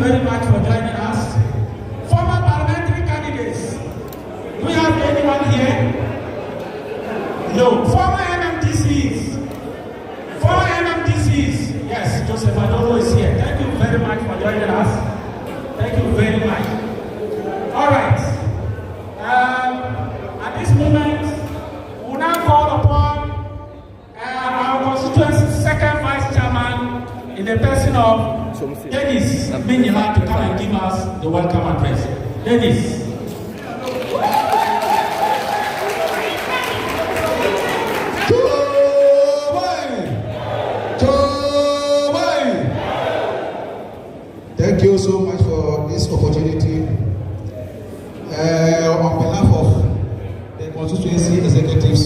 very much for joining us. Former parliamentary candidates. Do we have anyone here? No. Former MMDCs. Former MMDCs. Yes, Joseph Adolo is here. Thank you very much for joining us. Thank you very much. All right. At this moment, we will now call upon our constituency's second vice chairman in the person of Dennis Minyama to come and give us the welcome address. Dennis. Thank you so much for this opportunity. On behalf of the constituency executives,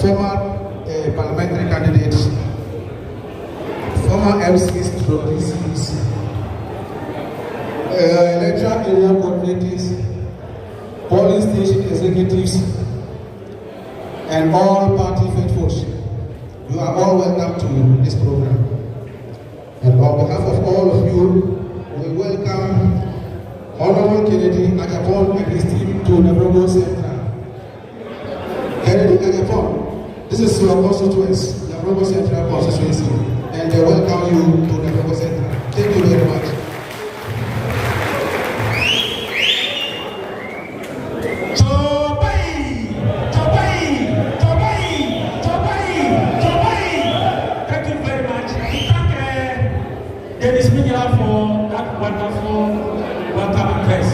former parliamentary candidates, former MCs, DCs, electoral area coordinators, polling station executives, and all party faithfuls, you are all welcome to this program. And on behalf of all of you, we welcome Honorable Kennedy Agyapong and his team to Navrongo Central. Kennedy Agyapong, this is your constituency, Navrongo Central constituency, and they welcome you to Navrongo Central. Thank you very much. Dennis Minyama for that wonderful welcome address.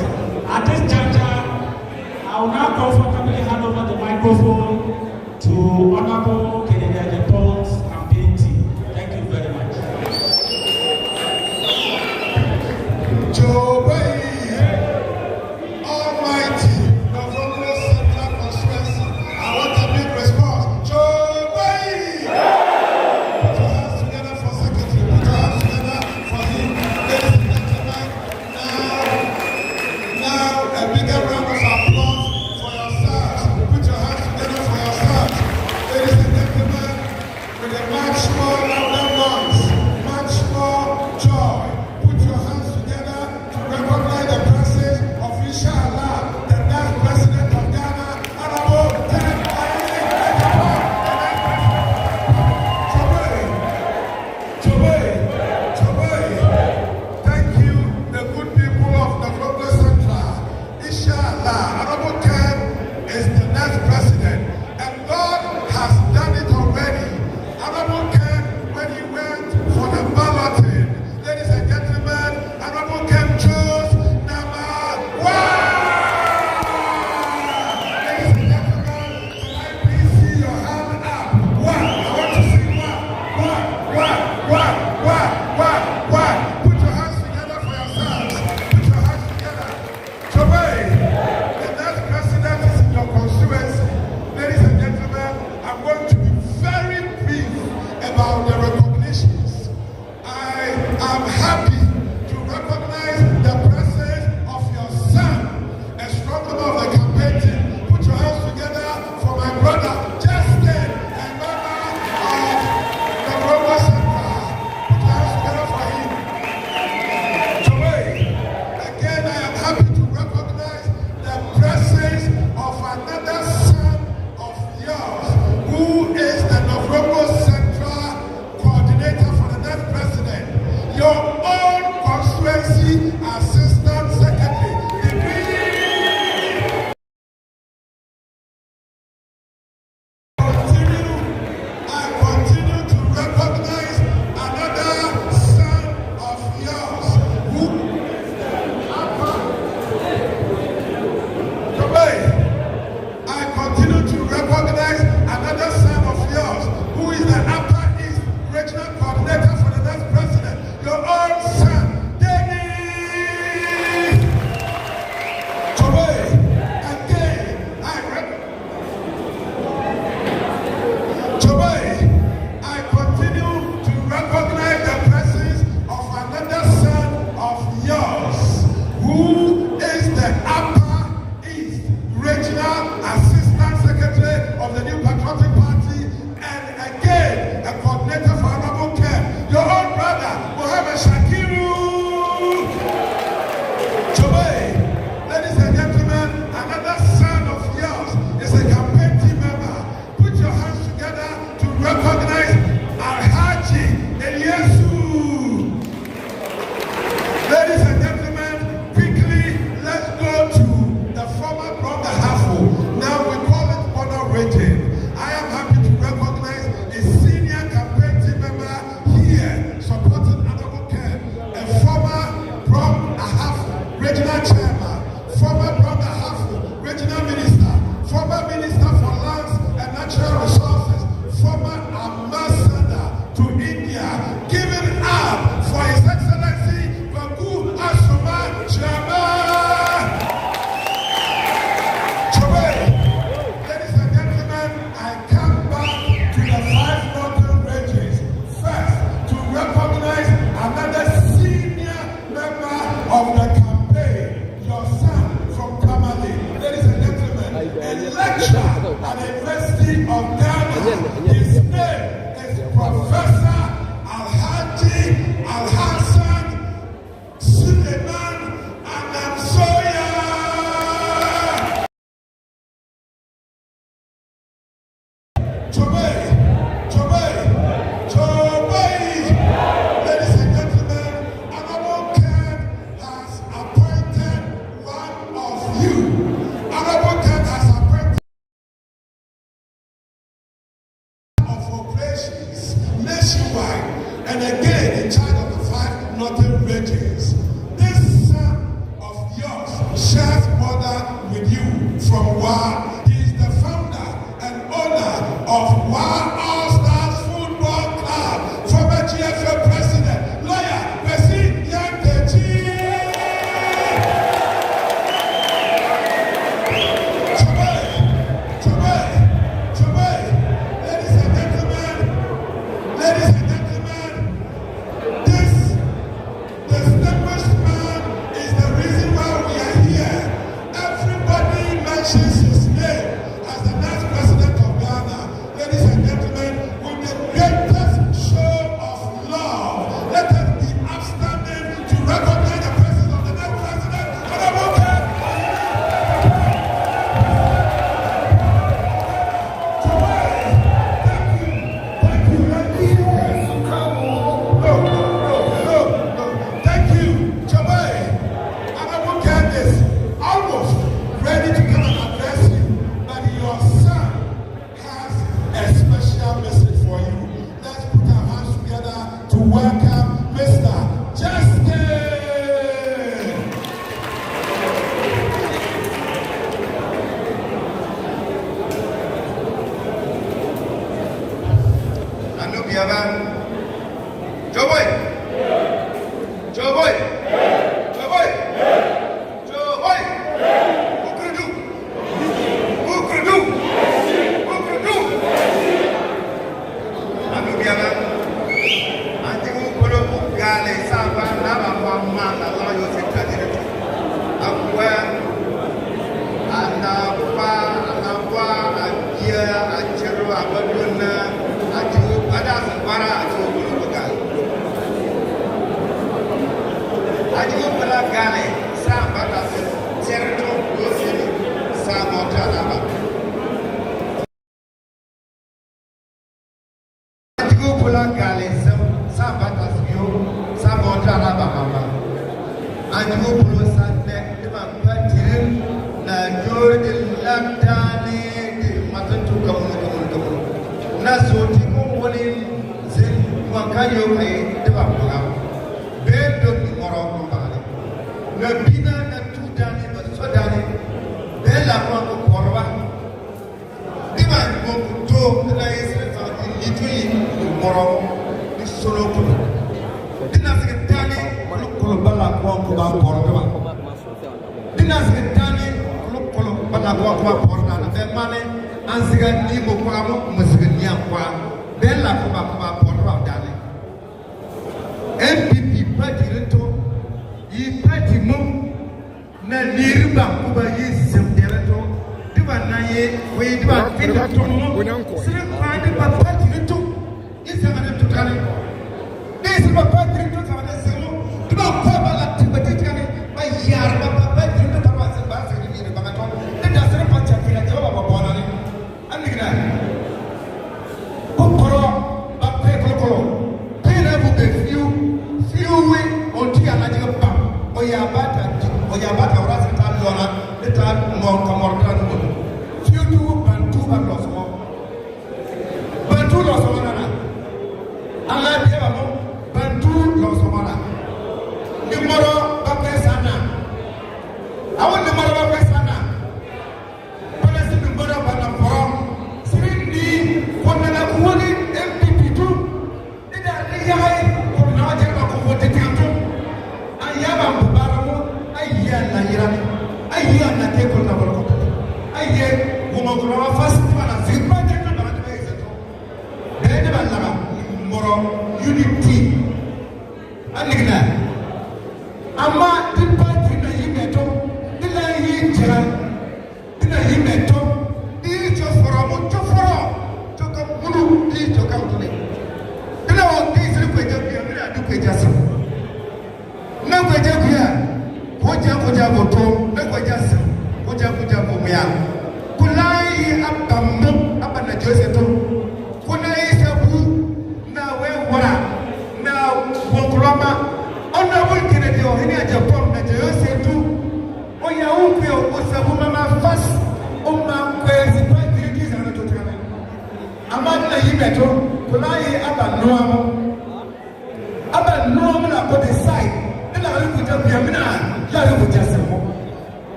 At this juncture, I will now comfortably hand over the microphone to Honorable Kennedy Agyapong's campaign team. Thank you very much. Joe Almighty, Navrongo Central Constituency. I want a big response. Joe Put your hands together for secretary. Put your hands together for him. Ladies and gentlemen, now a bigger round of applause for yourselves. Put your hands together for yourselves. Ladies and gentlemen, with a much more louder noise, much more joy. Put your hands together to recognize the presence of Inshallah, the next president of Ghana, Honorable Kennedy Agyapong. Thank you, the good people of the Navrongo Central. Inshallah.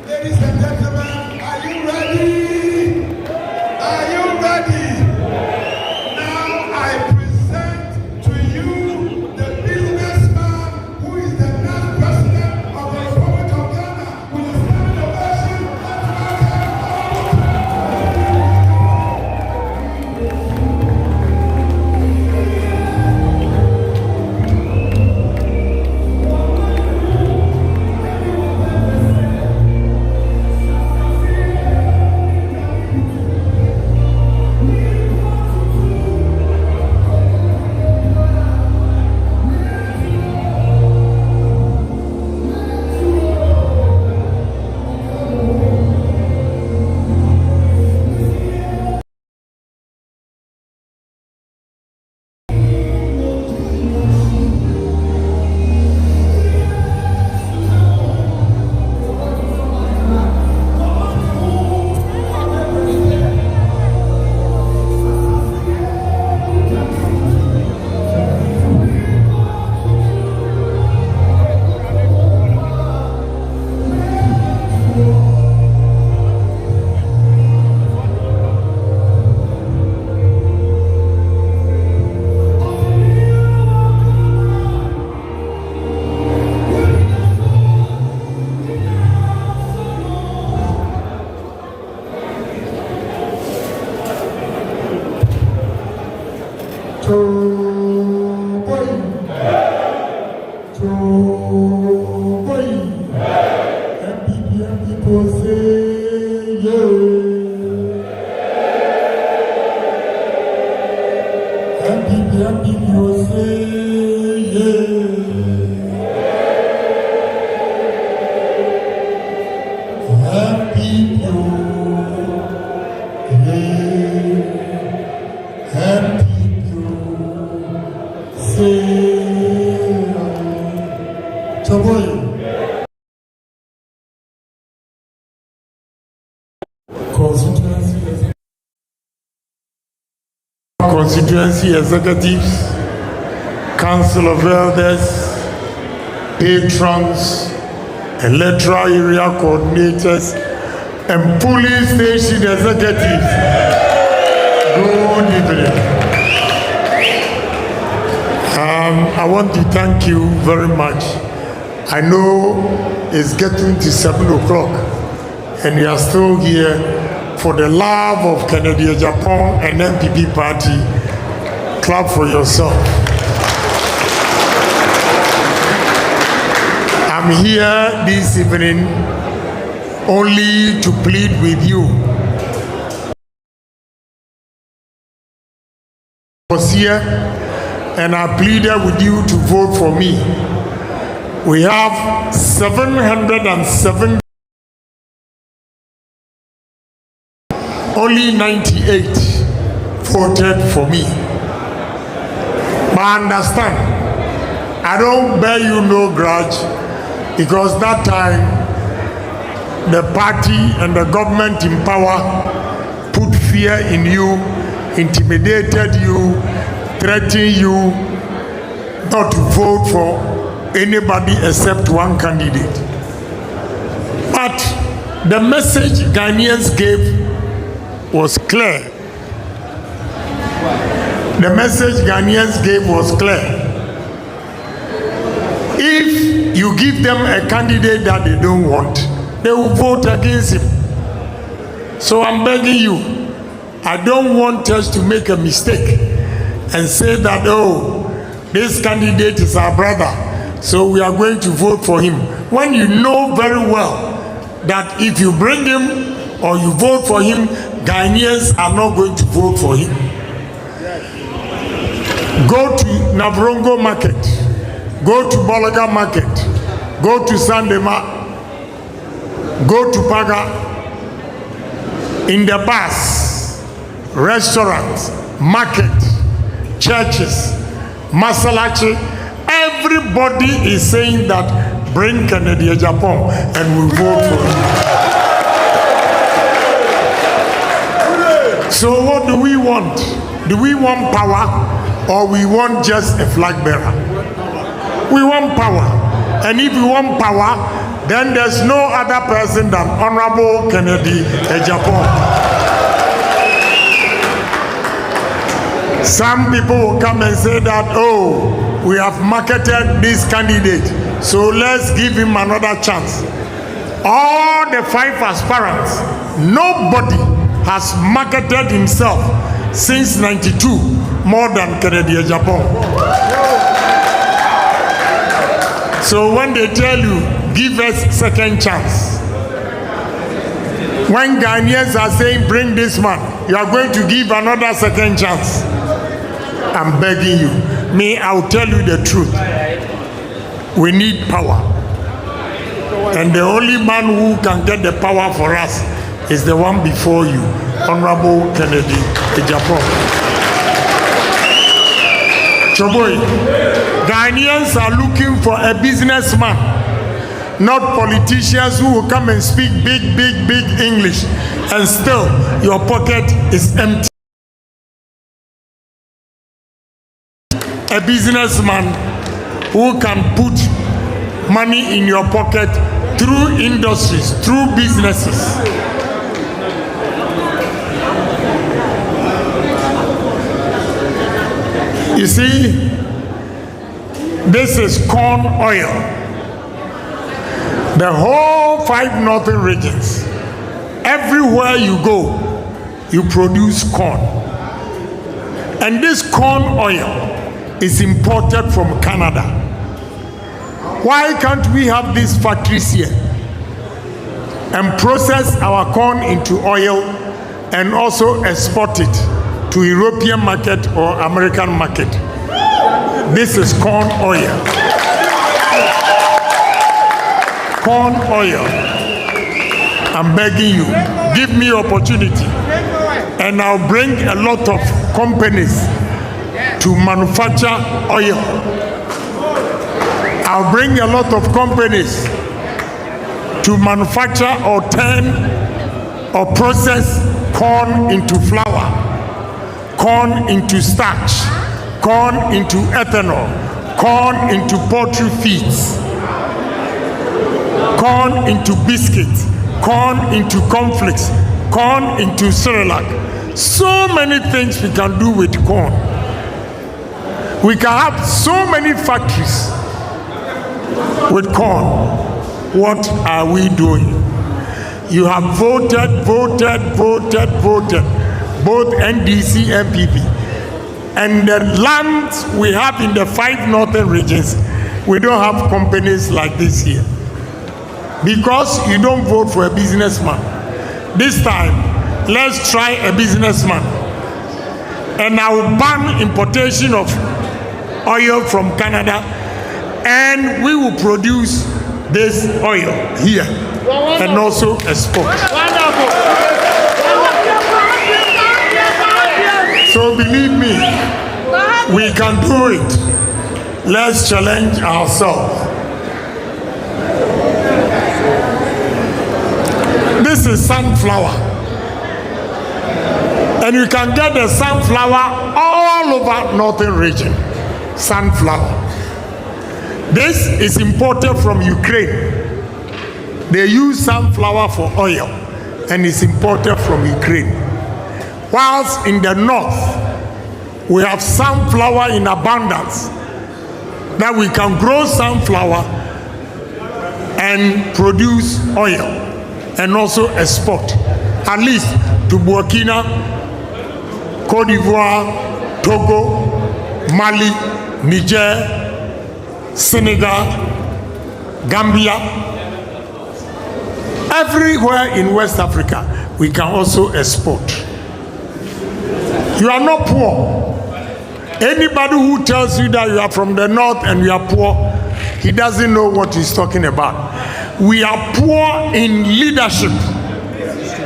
Ladies and gentlemen, are you ready? young people say, yeah. Young people, yeah. Young people say, Chaboy. Constituency executives, council of elders, patrons, electoral area coordinators, and police station executives. Good evening. I want to thank you very much. I know it's getting to 7 o'clock and you are still here. For the love of Kennedy Agyapong and MPP party, clap for yourself. I'm here this evening only to plead with you. I was here and I pleaded with you to vote for me. We have 707. Only 98 voted for me. But understand, I don't bear you no grudge because that time the party and the government in power put fear in you, intimidated you, threatened you not to vote for anybody except one candidate. But the message Ghanaians gave was clear. The message Ghanaians gave was clear. If you give them a candidate that they don't want, they will vote against him. So I'm begging you, I don't want us to make a mistake and say that, oh, this candidate is our brother, so we are going to vote for him. When you know very well that if you bring him or you vote for him, Ghanaians are not going to vote for him. Go to Navrongo Market, go to Bolaga Market, go to Sandema, go to Paga, in the bus, restaurants, market, churches, Masalachi, everybody is saying that bring Kennedy Agyapong and we'll vote for him. So what do we want? Do we want power or we want just a flag bearer? We want power. And if we want power, then there's no other person than Honorable Kennedy Agyapong. Some people will come and say that, oh, we have marketed this candidate, so let's give him another chance. All the 5 aspirants, nobody has marketed himself since 92 more than Kennedy Agyapong. So when they tell you, give us second chance, when Ghanaians are saying, bring this man, you are going to give another second chance. I'm begging you. Me, I'll tell you the truth. We need power. And the only man who can get the power for us is the one before you, Honorable Kennedy Agyapong. Choboy, Ghanaians are looking for a businessman, not politicians who will come and speak big English, and still your pocket is empty. A businessman who can put money in your pocket through industries, through businesses. You see, this is corn oil. The whole 5 northern regions, everywhere you go, you produce corn. And this corn oil is imported from Canada. Why can't we have these factories here and process our corn into oil and also export it to European market or American market. This is corn oil. Corn oil. I'm begging you, give me opportunity, and I'll bring a lot of companies to manufacture oil. I'll bring a lot of companies to manufacture or turn or process corn into flour, corn into starch, corn into ethanol, corn into poultry feeds, corn into biscuits, corn into cornflakes, corn into Cerelac. So many things we can do with corn. We can have so many factories with corn. What are we doing? You have voted, both NDC and PP. And the lands we have in the 5 northern regions, we don't have companies like this here. Because you don't vote for a businessman. This time, let's try a businessman. And I will ban importation of oil from Canada, and we will produce this oil here and also export. So believe me, we can do it. Let's challenge ourselves. This is sunflower. And you can get the sunflower all over northern region. Sunflower. This is imported from Ukraine. They use sunflower for oil, and it's imported from Ukraine. Whilst in the north, we have sunflower in abundance, that we can grow sunflower and produce oil and also export, at least to Burkina, Cote d'Ivoire, Togo, Mali, Niger, Senegal, Gambia, everywhere in West Africa, we can also export. You are not poor. Anybody who tells you that you are from the north and you are poor, he doesn't know what he's talking about. We are poor in leadership.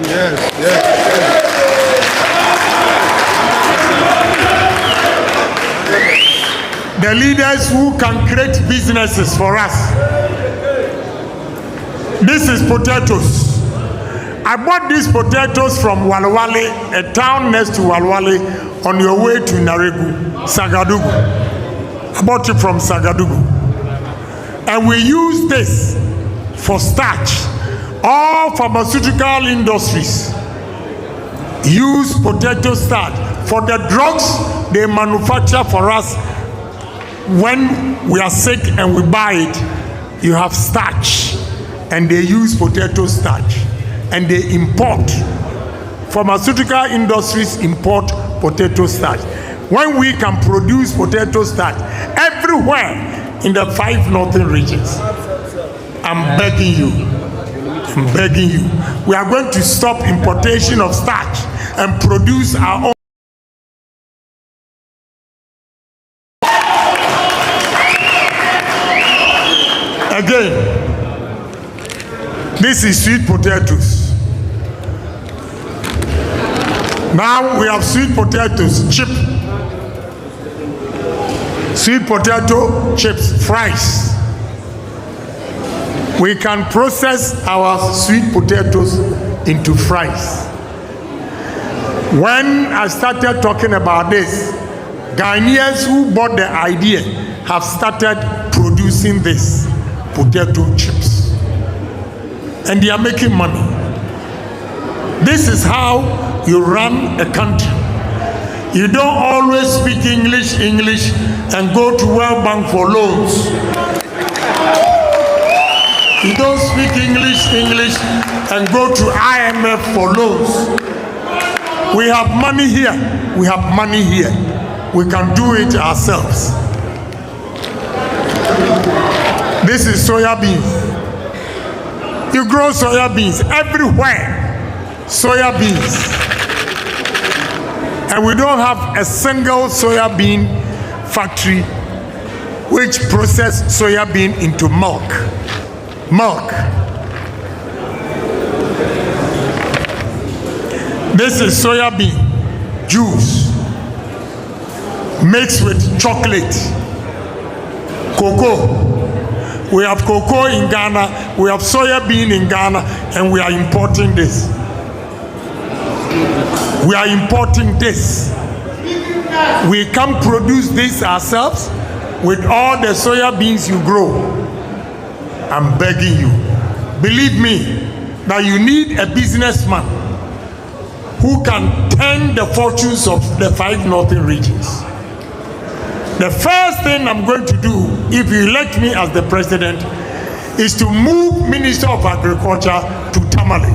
Yes. The leaders who can create businesses for us. This is potatoes. I bought these potatoes from Walwale, a town next to Walwale, on your way to Naregu, Sagadugu. I bought it from Sagadugu. And we use this for starch. All pharmaceutical industries use potato starch for the drugs they manufacture for us. When we are sick and we buy it, you have starch, and they use potato starch, and they import. Pharmaceutical industries import potato starch. When we can produce potato starch everywhere in the 5 northern regions, I'm begging you, we are going to stop importation of starch and produce our own. Again, this is sweet potatoes. Now we have sweet potatoes, chip. Sweet potato chips, fries. We can process our sweet potatoes into fries. When I started talking about this, Ghanaians who bought the idea have started producing this potato chips, and they are making money. This is how you run a country. You don't always speak English and go to World Bank for loans. You don't speak English and go to IMF for loans. We have money here. We can do it ourselves. This is soya beans. You grow soya beans everywhere. Soya beans. And we don't have a single soya bean factory which process soya bean into milk. This is soya bean juice mixed with chocolate, cocoa. We have cocoa in Ghana, we have soya bean in Ghana, and we are importing this. We are importing this. We can produce this ourselves with all the soya beans you grow. I'm begging you. Believe me that you need a businessman who can turn the fortunes of the 5 northern regions. The first thing I'm going to do, if you elect me as the president, is to move Minister of Agriculture to Tamale.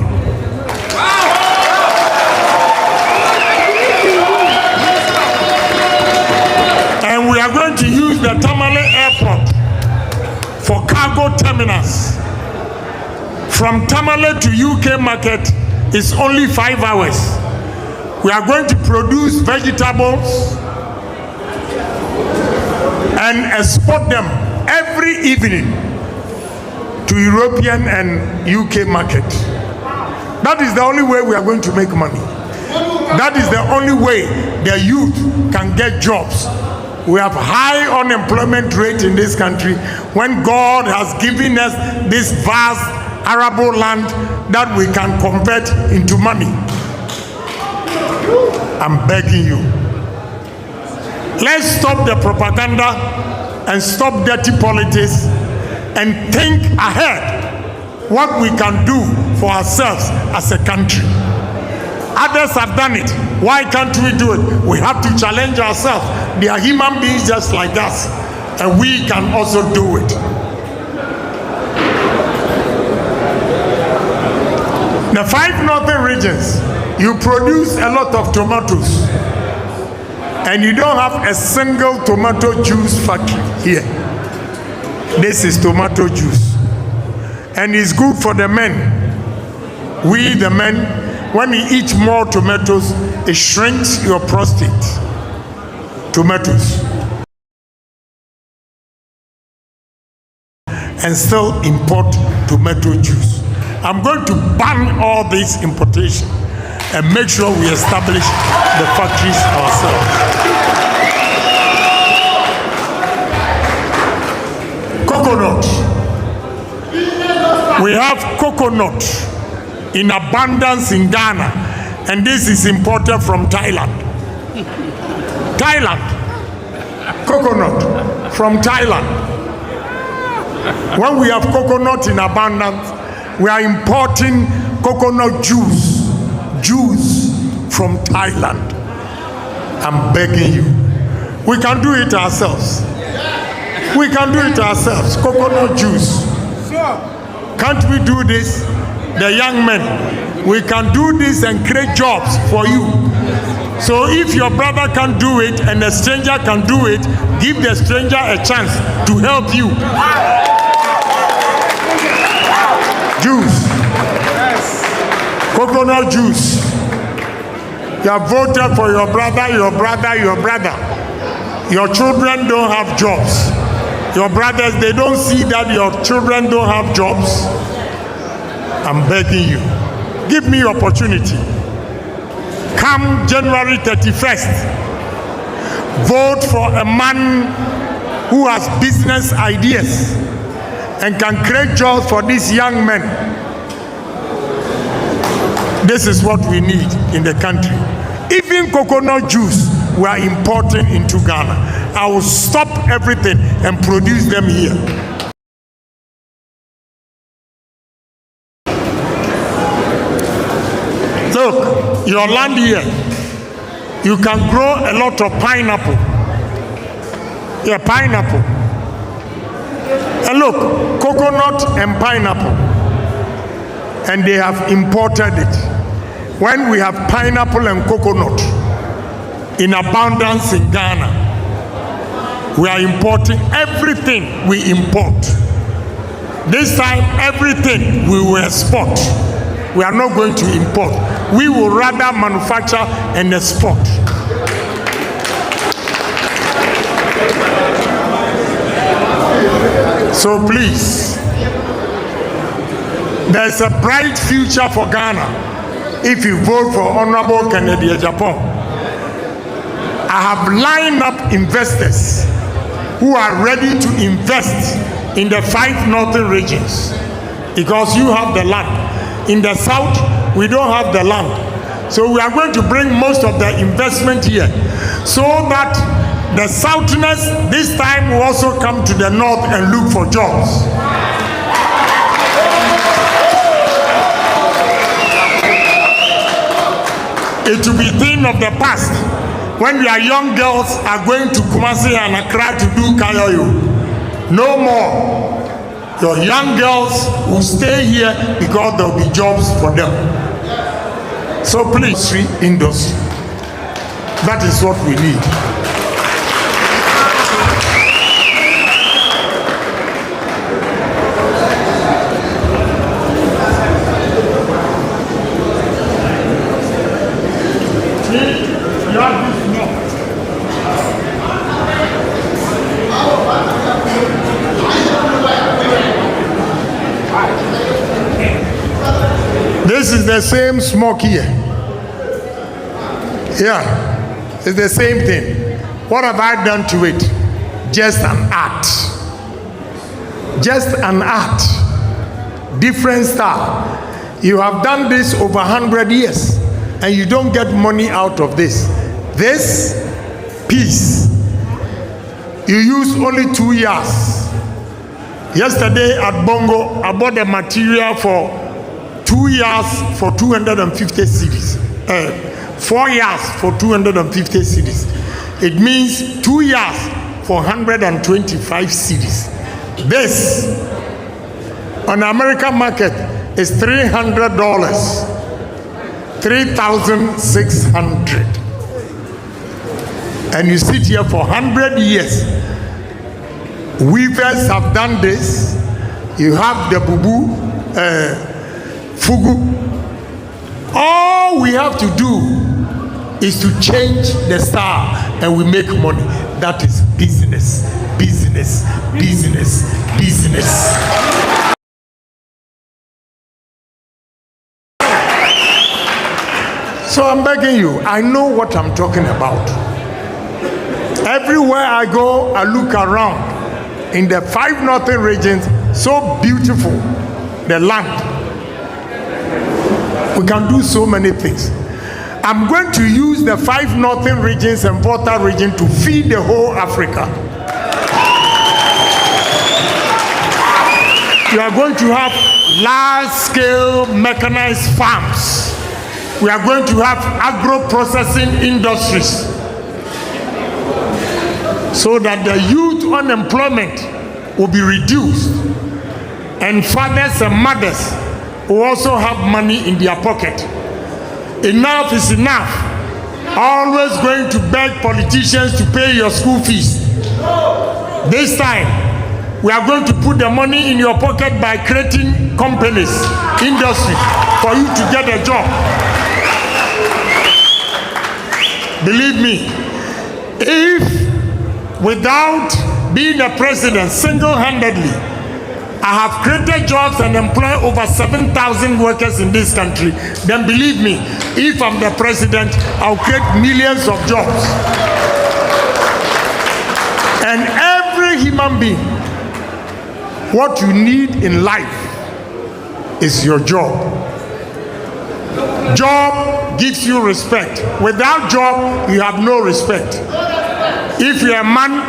And we are going to use the Tamale airport for cargo terminals. From Tamale to UK market is only 5 hours. We are going to produce vegetables and export them every evening to European and UK market. That is the only way we are going to make money. That is the only way the youth can get jobs. We have high unemployment rate in this country when God has given us this vast arable land that we can convert into money. I'm begging you. Let's stop the propaganda and stop dirty politics and think ahead what we can do for ourselves as a country. Others have done it. Why can't we do it? We have to challenge ourselves. They are human beings just like us, and we can also do it. The 5 northern regions, you produce a lot of tomatoes, and you don't have a single tomato juice factory here. This is tomato juice, and it's good for the men. We, the men, when you eat more tomatoes, it shrinks your prostate. Tomatoes. And still import tomato juice. I'm going to ban all this importation and make sure we establish the factories ourselves. Coconut. We have coconut in abundance in Ghana, and this is imported from Thailand. Coconut from Thailand. When we have coconut in abundance, we are importing coconut juice from Thailand. I'm begging you. We can do it ourselves. We can do it ourselves. Coconut juice. Can't we do this? The young men, we can do this and create jobs for you. So if your brother can do it and a stranger can do it, give the stranger a chance to help you. Juice. Coconut juice. You have voted for your brother. Your children don't have jobs. Your brothers, they don't see that your children don't have jobs. I'm begging you, give me opportunity. Come January 31st, vote for a man who has business ideas and can create jobs for these young men. This is what we need in the country. Even coconut juice we are importing into Ghana. I will stop everything and produce them here. Look, your land here, you can grow a lot of pineapple. Yeah, pineapple. And look, coconut and pineapple. And they have imported it. When we have pineapple and coconut in abundance in Ghana, we are importing everything we import. This time, everything we will export. We are not going to import. We will rather manufacture and export. So please, there's a bright future for Ghana if you vote for Honorable Kennedy Agyapong. I have lined up investors who are ready to invest in the 5 northern regions because you have the land. In the south, we don't have the land. So we are going to bring most of the investment here so that the southerners this time will also come to the north and look for jobs. It will be a thing of the past when your young girls are going to Kumasi and Accra to do kayoyo. No more. Your young girls will stay here because there will be jobs for them. So please, industry. That is what we need. This is the same smoke here. Yeah, it's the same thing. What have I done to it? Just an art. Just an art. Different style. You have done this over 100 years and you don't get money out of this. This piece, you use only 2 years. Yesterday at Bongo, I bought the material for 2 years for 250 cedis. 4 years for 250 cedis. It means 2 years for 125 cedis. This on the American market is $300, 3,600. And you sit here for 100 years. Weavers have done this. You have the bubu, fugu. All we have to do is to change the style and we make money. That is business, business, business, business. So I'm begging you, I know what I'm talking about. Everywhere I go, I look around. In the 5 northern regions, so beautiful, the land. We can do so many things. I'm going to use the 5 northern regions and Volta region to feed the whole Africa. We are going to have large-scale mechanized farms. We are going to have agro-processing industries so that the youth unemployment will be reduced and fathers and mothers will also have money in their pocket. Enough is enough. Always going to beg politicians to pay your school fees. This time, we are going to put the money in your pocket by creating companies, industry, for you to get a job. Believe me, if without being a president single-handedly, I have created jobs and employed over 7,000 workers in this country, then believe me, if I'm the president, I'll create millions of jobs. And every human being, what you need in life is your job. Job gives you respect. Without job, you have no respect. If you're a man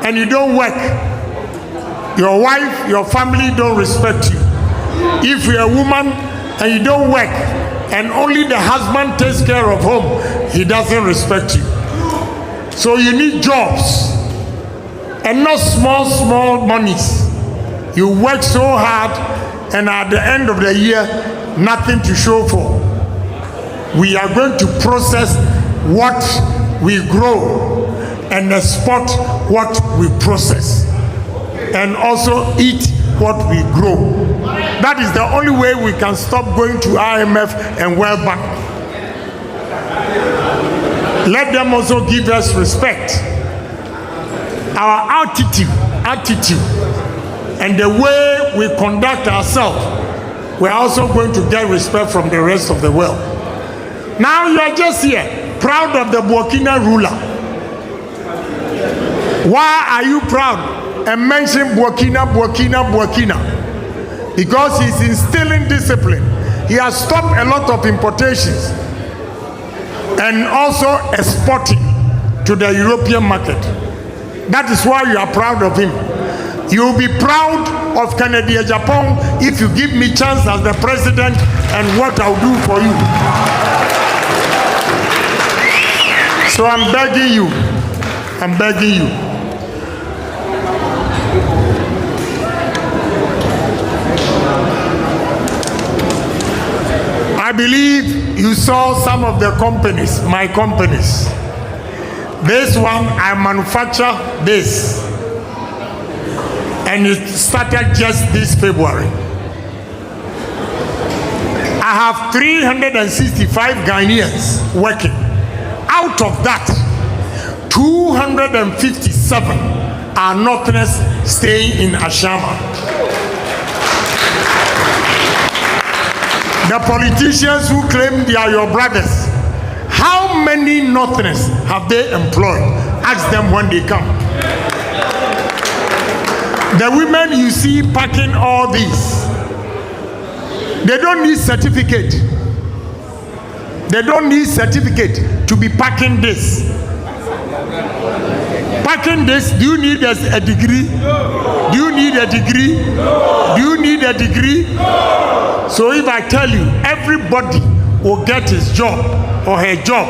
and you don't work, your wife, your family don't respect you. If you're a woman and you don't work and only the husband takes care of home, he doesn't respect you. So you need jobs and not small monies. You work so hard and at the end of the year, nothing to show for. We are going to process what we grow and export what we process, and also eat what we grow. That is the only way we can stop going to IMF and World Bank. Let them also give us respect. Our attitude and the way we conduct ourselves, we're also going to get respect from the rest of the world. Now you are just here, proud of the Burkina ruler. Why are you proud and mention Burkina? Because he's instilling discipline. He has stopped a lot of importations and also exporting to the European market. That is why you are proud of him. You will be proud of Kennedy Agyapong if you give me chance as the president and what I'll do for you. So I'm begging you. I believe you saw some of the companies, my companies. This one, I manufacture this. And it started just this February. I have 365 Ghanaians working. Out of that, 257 are Northerners staying in Ashama. The politicians who claim they are your brothers, how many Northerners have they employed? Ask them when they come. The women you see packing all these, they don't need certificate. They don't need certificate to be packing this. Packing this, do you need a degree? Do you need a degree? Do you need a degree? So if I tell you, everybody will get his job or her job.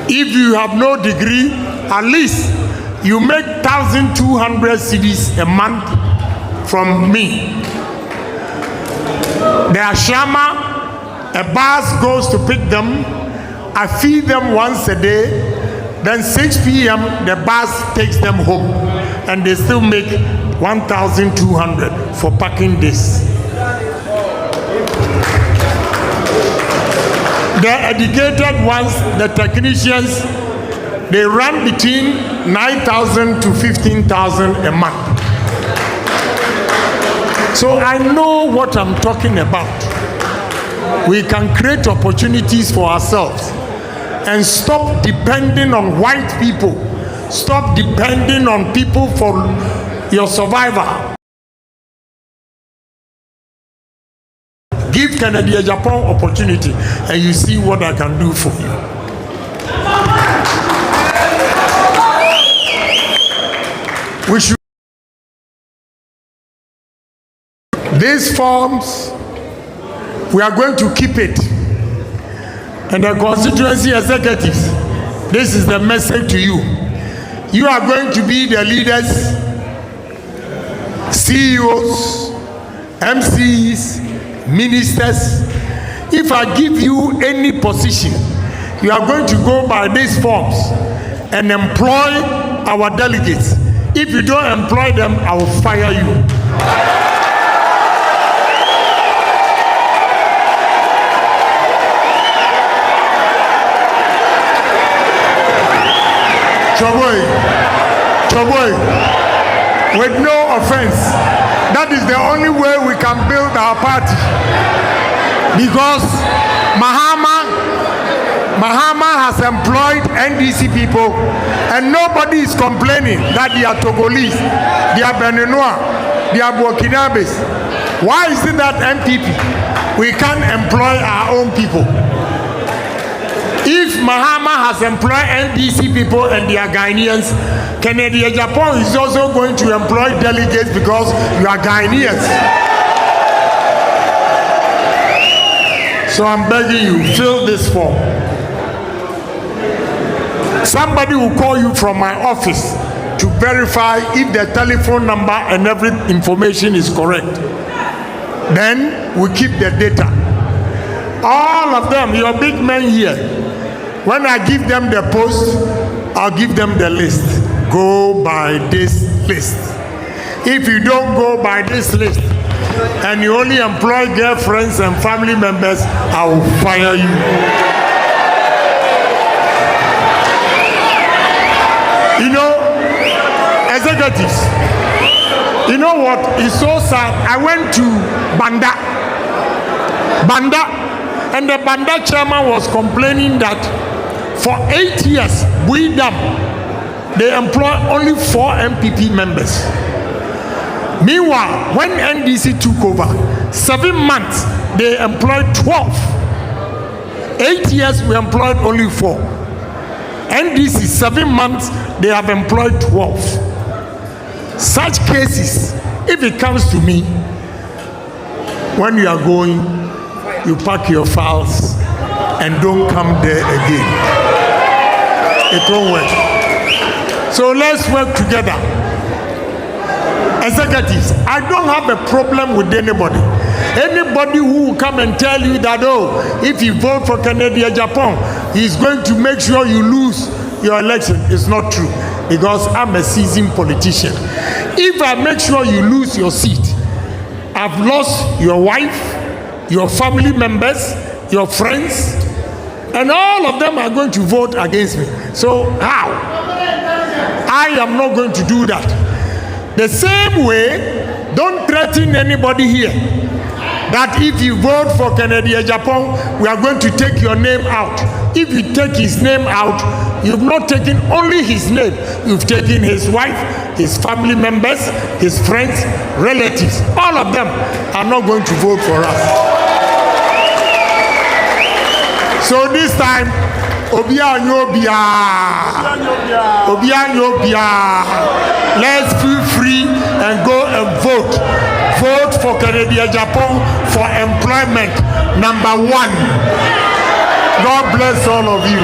If you have no degree, at least you make 1,200 cedis a month from me. The Ashama, a bus goes to pick them. I feed them once a day. Then 6 p.m. the bus takes them home, and they still make 1,200 for packing this. The educated ones, the technicians, they run between 9,000 to 15,000 a month. So I know what I'm talking about. We can create opportunities for ourselves and stop depending on white people. Stop depending on people for your survival. Give Kennedy Agyapong opportunity and you see what I can do for you. We should. These forms, we are going to keep it. And the constituency executives, this is the message to you. You are going to be the leaders, CEOs, MCs, ministers. If I give you any position, you are going to go by these forms and employ our delegates. If you don't employ them, I will fire you. Choboy, with no offense, that is the only way we can build our party. Because Mahama has employed NDC people and nobody is complaining that they are Togolese, they are Beninois, they are Burkinabes. Why is it that MPP, we can't employ our own people? If Mahama has employed NDC people and they are Ghanaians, Kennedy Agyapong is also going to employ delegates because you are Ghanaians. So I'm begging you, fill this form. Somebody will call you from my office to verify if the telephone number and every information is correct. Then we keep the data. All of them, your big men here. When I give them the post, I'll give them the list. Go by this list. If you don't go by this list and you only employ girlfriends and family members, I will fire you. You know, executives, what? It's so sad. I went to Banda, and the Banda chairman was complaining that for 8 years, they employ only 4 MPP members. Meanwhile, when NDC took over, 7 months, they employed 12. 8 years, we employed only 4. NDC, 7 months, they have employed 12. Such cases, if it comes to me, when you are going, you pack your files and don't come there again. It won't work. So let's work together. Executives, I don't have a problem with anybody. Anybody who will come and tell you that, oh, if you vote for Kennedy Agyapong, he's going to make sure you lose your election, is not true. Because I'm a seasoned politician. If I make sure you lose your seat, I've lost your wife, your family members, your friends, and all of them are going to vote against me. So how? I am not going to do that. The same way, don't threaten anybody here that if you vote for Kennedy Agyapong, we are going to take your name out. If you take his name out, you've not taken only his name, you've taken his wife, his family members, his friends, relatives. All of them are not going to vote for us. So this time, let's feel free and go and vote. Vote for Kennedy Agyapong for employment #1. God bless all of you.